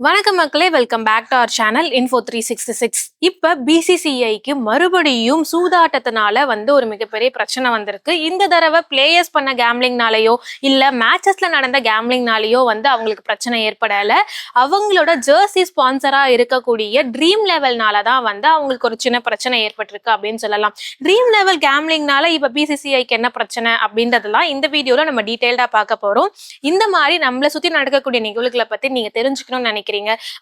வணக்கம் மக்களே, welcome back to our channel info 366. இப்ப பிசிசிஐக்கு மறுபடியும் சூதாட்டத்தினால ஒரு மிகப்பெரிய பிரச்சனை வந்திருக்கு. இந்த தடவை பிளேயர்ஸ் பண்ண கேம்லிங்னாலேயோ இல்ல மேட்சஸ்ல நடந்த கேம்லிங்னாலேயோ அவங்களுக்கு பிரச்சனை ஏற்படல. அவங்களோட ஜெர்சி ஸ்பான்சரா இருக்கக்கூடிய ட்ரீம் லெவல்னால தான் அவங்களுக்கு ஒரு சின்ன பிரச்சனை ஏற்பட்டிருக்கு அப்படின்னு சொல்லலாம். ட்ரீம் லெவல் கேம்லிங்னால இப்ப பிசிசிஐக்கு என்ன பிரச்சனை அப்படின்றதெல்லாம் இந்த வீடியோல நம்ம டீடைல்டா பார்க்க போறோம். இந்த மாதிரி நம்மளை சுத்தி நடக்கக்கூடிய நிகழ்வுகளை பத்தி நீங்க தெரிஞ்சுக்கணும்னு நினைக்கிறீங்க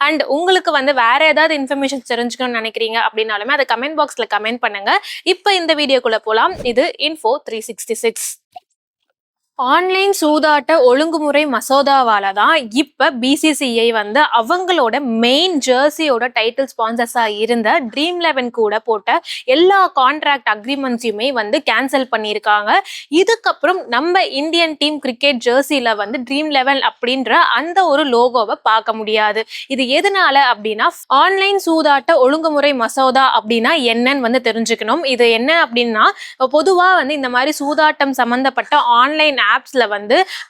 அண்ட் உங்களுக்கு வேற ஏதாவது இன்ஃபர்மேஷன் தெரிஞ்சுக்கணும்னு நினைக்கிறீங்க அப்படின்னாலுமே அதை கமெண்ட் பாக்ஸ்ல கமெண்ட் பண்ணுங்க. இப்ப இந்த வீடியோக்குள்ள போலாம். இது இன்ஃபோ 366. ஆன்லைன் சூதாட்ட ஒழுங்குமுறை மசோதாவால தான் இப்ப பிசிசிஐ அவங்களோட மெயின் ஜெர்சியோட டைட்டில் ஸ்பான்சர்ஸா இருந்த ட்ரீம் 11 கூட போட்ட எல்லா கான்ட்ராக்ட் அக்ரிமெண்ட்ஸையுமே கேன்சல் பண்ணியிருக்காங்க. இதுக்கப்புறம் நம்ம இந்தியன் டீம் கிரிக்கெட் ஜெர்சியில ட்ரீம் 11 அப்படின்ற அந்த ஒரு லோகோவை பார்க்க முடியாது. இது எதனால அப்படின்னா, ஆன்லைன் சூதாட்ட ஒழுங்குமுறை மசோதா அப்படின்னா என்னன்னு தெரிஞ்சுக்கணும். இது என்ன அப்படின்னா, பொதுவா இந்த மாதிரி சூதாட்டம் சம்பந்தப்பட்ட ஆன்லைன் ஆப்ஸ்ல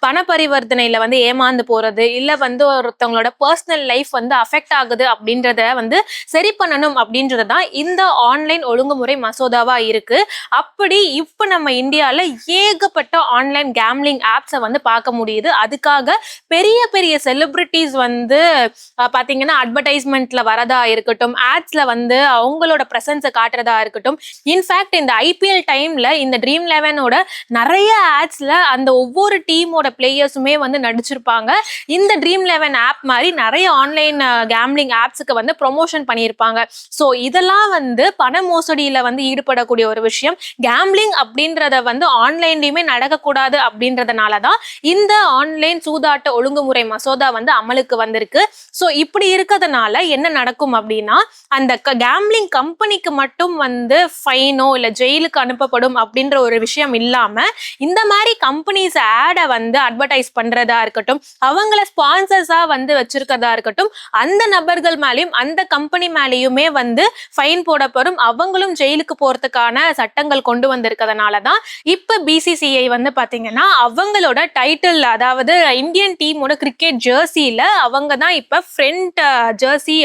பண பரிவர்த்தனையில ஏமாந்து போறது இல்ல ஒருத்தவங்களோட பர்சனல் லைஃப் அஃபெக்ட் ஆகுது அப்படின்றத சரி பண்ணணும் அப்படின்றதுதான் இந்த ஆன்லைன் ஒழுங்குமுறை மசோதாவா இருக்கு. அப்படி இப்ப நம்ம இந்தியால ஏகப்பட்ட ஆன்லைன் கேம்லிங் ஆப்ஸை பார்க்க முடியுது. அதுக்காக பெரிய பெரிய செலிபிரிட்டிஸ் பாத்தீங்கன்னா அட்வர்டைஸ்மெண்ட்ல வரதா இருக்கட்டும், ஆட்ஸ்ல அவங்களோட பிரசன்ஸை காட்டுறதா இருக்கட்டும். இன்ஃபேக்ட் இந்த ஐபிஎல் டைம்ல இந்த ட்ரீம் 11ஓட நிறைய ஆட்ஸ்ல அந்த ஒவ்வொரு டீமோட பிளேயர்ஸுமே நடிச்சிருப்பாங்க. இந்த ட்ரீம் 11 ஆப் மாதிரி நிறைய ஆன்லைன் கேம்லிங் ஆப்ஸுக்கு ப்ரொமோஷன் பண்ணியிருப்பாங்க. ஸோ இதெல்லாம் பண மோசடியில ஈடுபடக்கூடிய ஒரு விஷயம். கேம்லிங் அப்படின்றத ஆன்லைன்லயுமே நடக்கக்கூடாது அப்படின்றதுனாலதான் இந்த ஆன்லைன் சூதாட்ட ஒழுங்குமுறை மசோதா அமலுக்கு வந்திருக்கு. ஸோ இப்படி இருக்கிறதுனால என்ன நடக்கும் அப்படின்னா, அந்த கேம்லிங் கம்பெனிக்கு மட்டும் ஃபைனோ இல்ல ஜெயிலுக்கு அனுப்பப்படும் அப்படின்ற ஒரு விஷயம் இல்லாம, இந்த மாதிரி கம்பெனிஸ் ஆட அட்வர்டைஸ் பண்றதா இருக்கட்டும், அவங்கள ஸ்பான்சர்ஸா வச்சிருக்கதா இருக்கட்டும், அந்த நபர்கள் மேலேயும் அந்த கம்பெனி மேலேயுமே ஃபைன் போடப்படும். அவங்களும் ஜெயிலுக்கு போறதுக்கான சட்டங்கள் கொண்டு வந்திருக்கிறதுனாலதான் இப்ப பிசிசிஐ பாத்தீங்கன்னா அவங்களோட டைட்டில், அதாவது இந்தியன் டீமோட கிரிக்கெட் ஜெர்சியில அவங்க தான் இப்ப ஃப்ரண்ட் ஜெர்சி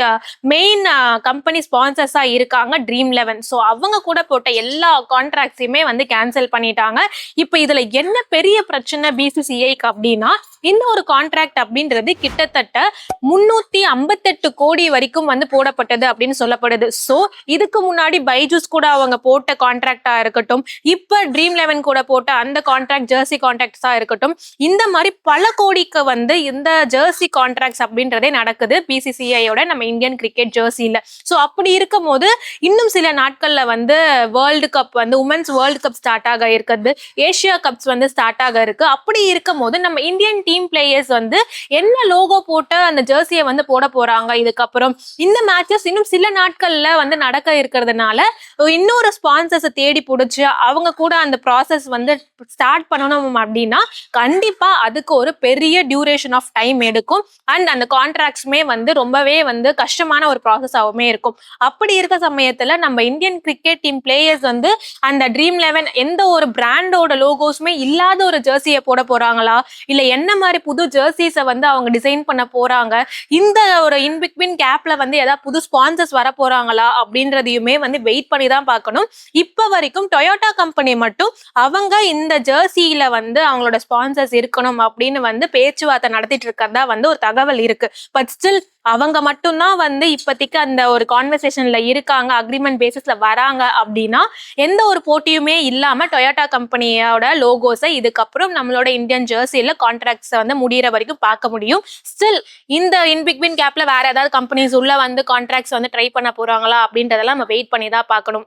மெயின் கம்பெனி ஸ்பான்சர்ஸா இருக்காங்க ட்ரீம் 11. ஸோ அவங்க கூட போட்ட எல்லா கான்ட்ராக்ட்ஸையுமே கேன்சல் பண்ணிட்டாங்க. இப்ப இதுல என்ன பெரிய பிரச்சனை பிசிசிஐக்கு அப்படின்னா, இந்த ஒரு கான்ட்ராக்ட் அப்படின்றது கிட்டத்தட்ட 358 கோடி வரைக்கும் போடப்பட்டது அப்படின்னு சொல்லப்படுது. சோ இதுக்கு முன்னாடி பைஜூஸ் கூட அவங்க போட்ட கான்ட்ராக்டா இருக்கட்டும், இப்ப ட்ரீம் 11 கூட போட்ட அந்த கான்ட்ராக்ட் ஜெர்சி கான்ட்ராக்ட்ஸா இருக்கட்டும், இந்த மாதிரி பல கோடிக்கு இந்த ஜெர்சி கான்ட்ராக்ட்ஸ் அப்படின்றதே நடக்குது பிசிசிஐயோட நம்ம இந்தியன் கிரிக்கெட் ஜெர்சியில. சோ அப்படி இருக்கும் போது இன்னும் சில நாட்கள்ல world cup women's world cup start ஆக இருக்குது, ஏசியா கப்ஸ் ஸ்டார்ட் ஆக இருக்கு. அப்படி இருக்கும் போது நம்ம இந்தியன் டீம் பிளேயர்ஸ் என்ன லோகோ போட்டு அந்த ஜெர்சியை போட போறாங்க. இதுக்கப்புறம் இந்த மேட்சஸ் இன்னும் சில நாட்கள்ல நடக்க இருக்கிறதுனால இன்னொரு ஸ்பான்சர்ஸை தேடி பிடிச்சு அவங்க கூட அந்த ப்ராசஸ் ஸ்டார்ட் பண்ணணும் அப்படின்னா கண்டிப்பா அதுக்கு ஒரு பெரிய டியூரேஷன் ஆஃப் டைம் எடுக்கும். அண்ட் அந்த கான்ட்ராக்ட்ஸ்மே ரொம்பவே கஷ்டமான ஒரு ப்ராசஸாவுமே இருக்கும். அப்படி இருக்க சமயத்துல நம்ம இந்தியன் கிரிக்கெட் டீம் பிளேயர்ஸ் அந்த ட்ரீம் 11 எந்த ஒரு பிராண்டோட லோகோஸ்மே இல்லாத ஒரு ஜெர்சியை போட போறாங்களா, இல்ல என்ன மாதிரி புது ஜெர்சிஸை அவங்க டிசைன் பண்ண போறாங்க, இந்த ஒரு இன்பிட்வீன் கேப்ல ஏதாவது புது ஸ்பான்சர்ஸ் வர போறாங்களா அப்படின்றதையுமே வெயிட் பண்ணி தான் பார்க்கணும். இப்ப வரைக்கும் டொயோட்டா கம்பெனி மட்டும் அவங்க இந்த ஜெர்சியில அவங்களோட ஸ்பான்சர்ஸ் இருக்கணும் அப்படின்னு பேச்சுவார்த்தை நடத்திட்டு இருக்கிறதா ஒரு தகவல் இருக்கு. பட் ஸ்டில் அவங்க மட்டும்தான் இப்போதைக்கு அந்த ஒரு கான்வர்சேஷன்ல இருக்காங்க, அக்ரிமெண்ட் பேசிஸ்ல வராங்க அப்படின்னா எந்த ஒரு போட்டியுமே இல்லாம டொயோட்டா கம்பெனியோட லோகோஸை இதுக்கப்புறம் நம்மளோட இந்தியன் ஜெர்சியில கான்ட்ராக்ட்ஸ் முடியற வரைக்கும் பார்க்க முடியும். ஸ்டில் இந்த இன்பிட்வீன் கேப்ல வேற ஏதாவது கம்பெனிஸ் உள்ள கான்ட்ராக்ட்ஸ் ட்ரை பண்ண போறாங்களா அப்படின்றதெல்லாம் நம்ம வெயிட் பண்ணி தான் பார்க்கணும்.